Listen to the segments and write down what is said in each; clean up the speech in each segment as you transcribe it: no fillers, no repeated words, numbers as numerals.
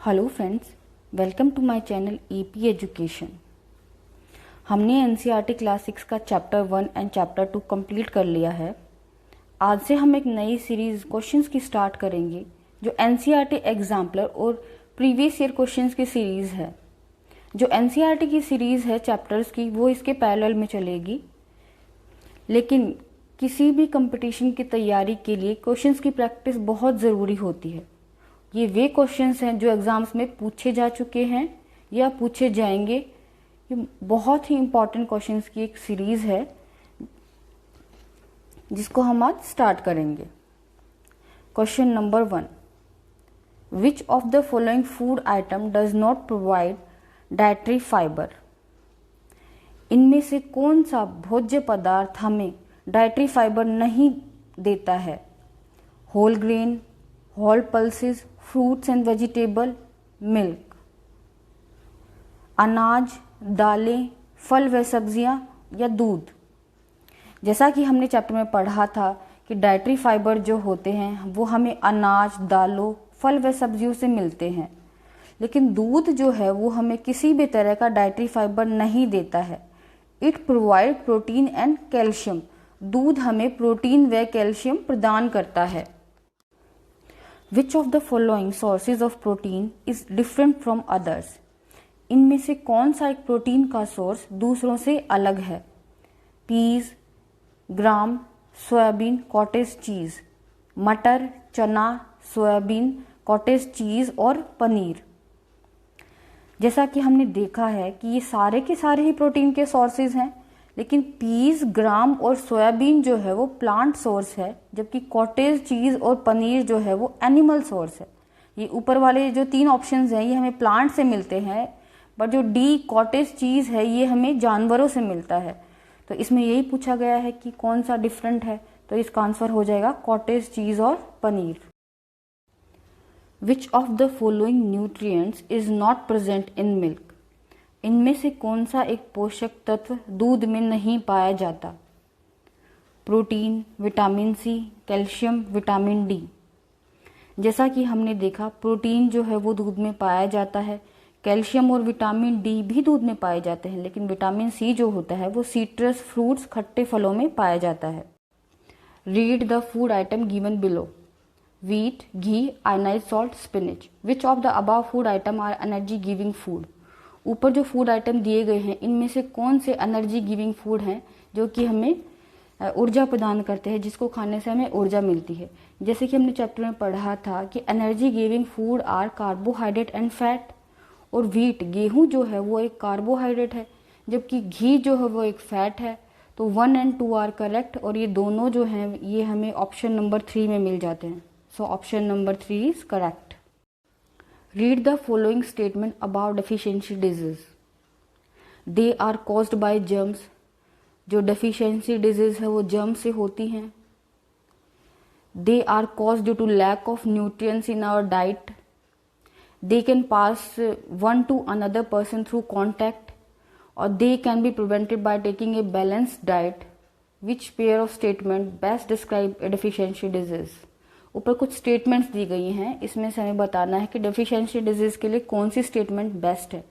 Hello friends, welcome to my channel EP education. हमने NCERT class 6 का chapter 1 and chapter 2 complete कर लिया है। आज से हम एक नई सीरीज क्वेश्चंस की स्टार्ट करेंगे जो एनसीईआरटी एग्जाम्पलर और प्रीवियस ईयर क्वेश्चंस की सीरीज है। जो एनसीईआरटी की सीरीज है चैप्टर्स की, वो इसके पैरेलल में चलेगी, लेकिन किसी भी कंपटीशन की तैयारी के लिए क्वेश्चंस की प्रैक्टिस बहुत ज़रूरी होती है। ये वे क्वेश्चंस हैं जो एग्जाम्स में पूछे जा चुके हैं या पूछे जाएंगे। ये बहुत ही इम्पॉर्टेंट क्वेश्चंस की एक सीरीज है जिसको हम आज स्टार्ट करेंगे। Question number 1, which of the following food item does not provide dietary fibre? इनमें से कौन सा भोज्य पदार्थ हमें डाइटरी फाइबर नहीं देता है? Whole grain, whole pulses, fruits and vegetable, milk. अनाज, दालें, फल व सब्जियां या दूध। जैसा कि हमने चैप्टर में पढ़ा था कि डाइटरी फाइबर जो होते हैं वो हमें अनाज, दालों, फल व सब्जियों से मिलते हैं, लेकिन दूध जो है वो हमें किसी भी तरह का डाइटरी फाइबर नहीं देता है। It provide protein and calcium. दूध हमें प्रोटीन व कैल्शियम प्रदान करता है। Which of the following sources of protein is different from others? इनमें से कौन सा एक प्रोटीन का सोर्स दूसरों से अलग है? पीज, ग्राम, सोयाबीन, कॉटेज चीज। मटर, चना, सोयाबीन, कॉटेज चीज और पनीर। जैसा कि हमने देखा है कि ये सारे के सारे ही प्रोटीन के सोर्सेज हैं, लेकिन पीज, ग्राम और सोयाबीन जो है वो प्लांट सोर्स है, जबकि कॉटेज चीज और पनीर जो है वो एनिमल सोर्स है। ये ऊपर वाले जो 3 ऑप्शंस हैं ये हमें प्लांट से मिलते हैं, बट जो डी कॉटेज चीज है ये हमें जानवरों से मिलता है। तो इसमें यही पूछा गया है कि कौन सा डिफरेंट है, तो इसका आंसर हो जाएगा कॉटेज चीज और पनीर। विच of the following nutrients is not present in milk? इनमें से कौन सा एक पोषक तत्व दूध में नहीं पाया जाता? Protein, vitamin C, calcium, vitamin D. जैसा कि हमने देखा प्रोटीन जो है वो दूध में पाया जाता है, कैल्शियम और विटामिन डी भी दूध में पाए जाते हैं, लेकिन विटामिन सी जो होता है वो सीट्रस फ्रूट्स, खट्टे फलों में पाया जाता है। Read the food item given below. Wheat, ghee, ionised salt, spinach. Which of the above food item are energy giving food? ऊपर जो फूड आइटम दिए गए हैं इनमें से कौन से एनर्जी गिविंग फूड हैं जो कि हमें ऊर्जा प्रदान करते हैं, जिसको खाने से हमें ऊर्जा मिलती है? जैसे कि हमने चैप्टर में पढ़ा था कि energy giving food are carbohydrate and fat. और व्हीट, गेहूं जो है वो एक कार्बोहाइड्रेट है, जबकि घी जो है वो एक फैट है। तो 1 और 2 आर करेक्ट, और ये दोनों जो हैं ये हमें ऑप्शन नंबर 3 में मिल जाते हैं। So option number 3 is correct. Read the following statement about deficiency disease. They are caused by germs. जो deficiency disease है वो germs से होती हैं। They are caused due to lack of nutrients in our diet. They can pass one to another person through contact, or they can be prevented by taking a balanced diet. Which pair of statement best describe a deficiency disease? ऊपर कुछ statements दी गई हैं, इसमें से हमें बताना है कि डेफिशिएंसी डिजीज के लिए कौन सी स्टेटमेंट बेस्ट है।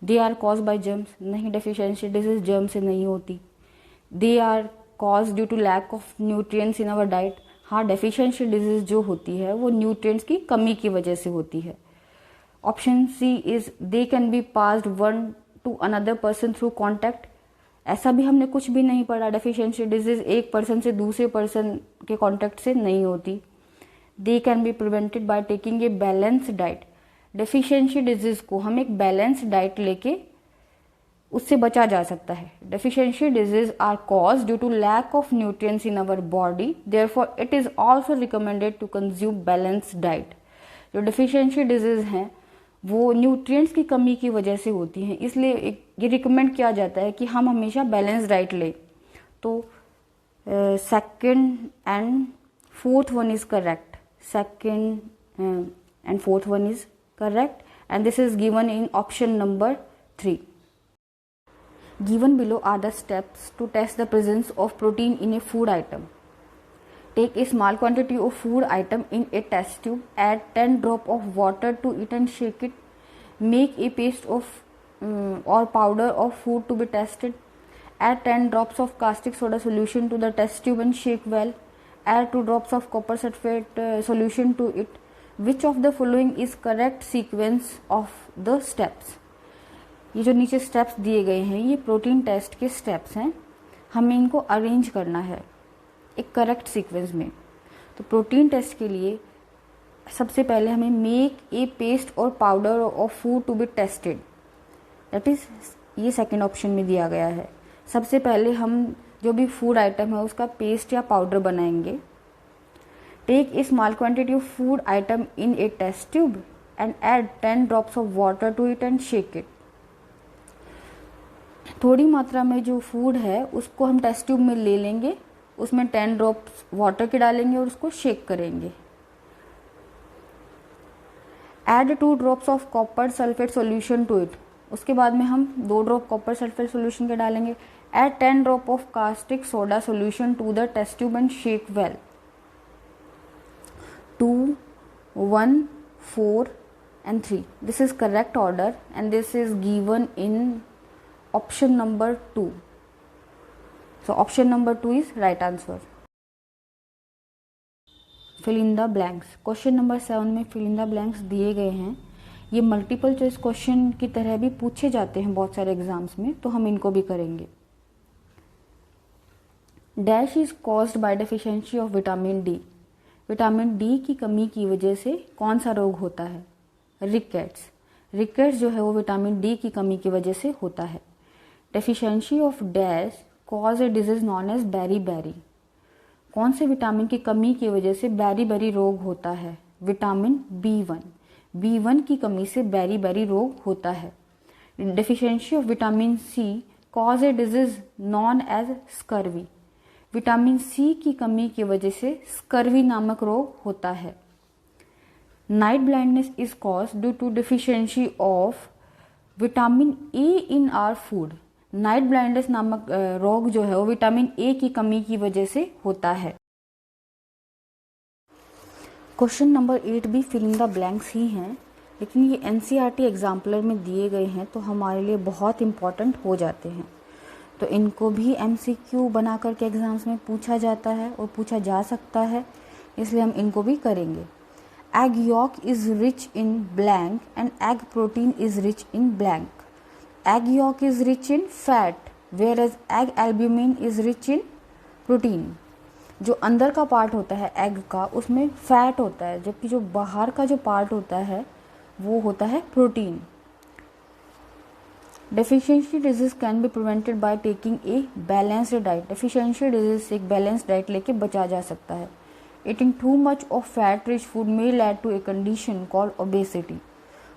They are cause by germs, नहीं, डेफिशिएंसी डिजीज जर्म से नहीं होती। They are cause due to lack of nutrients in our diet, हाँ, डेफिशिएंसी डिजीज जो होती है वो न्यूट्रिएंट्स की कमी की वजह से होती है। Option C is they can be passed one to another person through contact. ऐसा भी हमने कुछ भी नहीं पढ़ा, डेफिशिएंसी डिजीज एक पर्सन से दूसरे पर्सन के कॉन्टैक्ट से नहीं होती। They can be prevented by taking a balanced diet. Deficiency disease को हम एक बैलेंस्ड डाइट लेके उससे बचा जा सकता है। Deficiency disease are cause due to lack of nutrients in our body, therefore it is also recommended to consume balanced diet. जो डेफिशिएंसी डिजीज हैं वो न्यूट्रिएंट्स की कमी की वजह से होती हैं, इसलिए ये रिकमेंड किया जाता है कि हम हमेशा बैलेंस्ड डाइट लें। तो second and fourth one is correct. Second and fourth one is correct, and this is given in option number 3. Given below are the steps to test the presence of protein in a food item. Take a small quantity of food item in a test tube. Add 10 drops of water to it and shake it. Make a paste of or powder of food to be tested. Add 10 drops of caustic soda solution to the test tube and shake well. Add 2 drops of copper sulfate solution to it. Which of the following is correct sequence of the steps? ये जो नीचे steps दिए गए हैं ये protein test के steps हैं, हमें इनको अरेंज करना है एक करेक्ट सीक्वेंस में। तो प्रोटीन टेस्ट के लिए सबसे पहले हमें मेक ए पेस्ट और powder of food to be tested, that is ये सेकंड ऑप्शन में दिया गया है। सबसे पहले हम जो भी फूड आइटम है उसका पेस्ट या पाउडर बनाएंगे। Take a small quantity of food item in a test tube and add 10 drops of water to it and shake it. थोड़ी मात्रा में जो फूड है उसको हम टेस्ट ट्यूब में ले लेंगे, उसमें 10 ड्रॉप्स वाटर के डालेंगे और उसको शेक करेंगे। Add 2 drops of copper sulphate solution to it, उसके बाद में हम 2 ड्रॉप कॉपर सल्फेट सॉल्यूशन के डालेंगे। Add 10 drop of caustic soda solution to the test tube and shake well. 2, 1, 4 and 3, this is correct order and this is given in option number 2. So option number 2 is right answer. Fill in the blanks. Question number 7 में fill in the blanks दिए गए हैं। ये multiple choice question की तरह भी पूछे जाते हैं बहुत सारे एग्जाम्स में, तो हम इनको भी करेंगे। Dash is caused by deficiency of vitamin D. Vitamin D की कमी की वजह से कौन सा रोग होता है? रिकेट्स। रिकेट्स जो है वो विटामिन डी की कमी की वजह से होता है। Deficiency of dash cause a disease known as beriberi. कौन से विटामिन की कमी की वजह से बेरी बेरी रोग होता है? Vitamin B1। B1 की कमी से बेरी बेरी रोग होता है। Deficiency of vitamin C cause a disease known as scurvy. Vitamin C की कमी की वजह से स्कर्वी नामक रोग होता है। Night blindness is cause due to deficiency of vitamin A in our food. Night blindness नामक रोग जो है वो विटामिन ए की कमी की वजह से होता है। क्वेश्चन नंबर 8 भी फिल इन द ब्लैंक्स ही हैं, लेकिन ये एनसीईआरटी एग्जाम्पलर में दिए गए हैं तो हमारे लिए बहुत इंपॉर्टेंट हो जाते हैं। तो इनको भी एमसीक्यू बना करके एग्जाम्स में पूछा जाता है और पूछा जा सकता है, इसलिए हम इनको भी करेंगे। Egg yolk is rich in blank and egg protein is rich in blank. Egg yolk is rich in fat whereas egg albumin is rich in protein. जो अंदर का पार्ट होता है एग का उसमें फैट होता है, जबकि जो बाहर का जो पार्ट होता है वो होता है protein. Deficiency disease can be prevented by taking a balanced diet. Deficiency disease से एक बैलेंस डाइट लेके बचा जा सकता है। Eating too much of fat rich food may lead to a condition called obesity.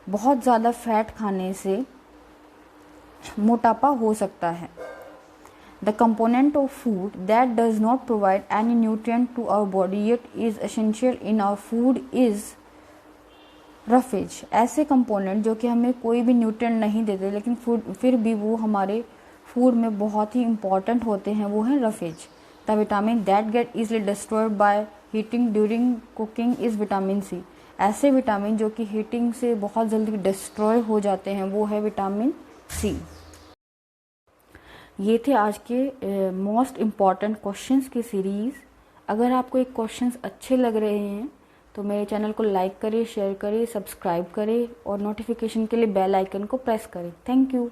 बहुत ज़्यादा फैट खाने से मोटापा हो सकता है। The component of food that does not provide any nutrient to our body yet is essential in our food is roughage। ऐसे component जो कि हमें कोई भी न्यूट्रिएंट नहीं देते लेकिन फिर भी वो हमारे फूड में बहुत ही इम्पॉर्टेंट होते हैं, वो है roughage. The vitamin that get easily destroyed by heating during cooking is vitamin C. ऐसे विटामिन जो कि हीटिंग से बहुत जल्दी डिस्ट्रॉय हो जाते हैं वो है विटामिन सी। ये थे आज के मोस्ट इम्पॉर्टेंट क्वेश्चंस की सीरीज़। अगर आपको एक क्वेश्चंस अच्छे लग रहे हैं तो मेरे चैनल को लाइक करें, शेयर करें, सब्सक्राइब करें और नोटिफिकेशन के लिए बेल आइकन को प्रेस करें। Thank you.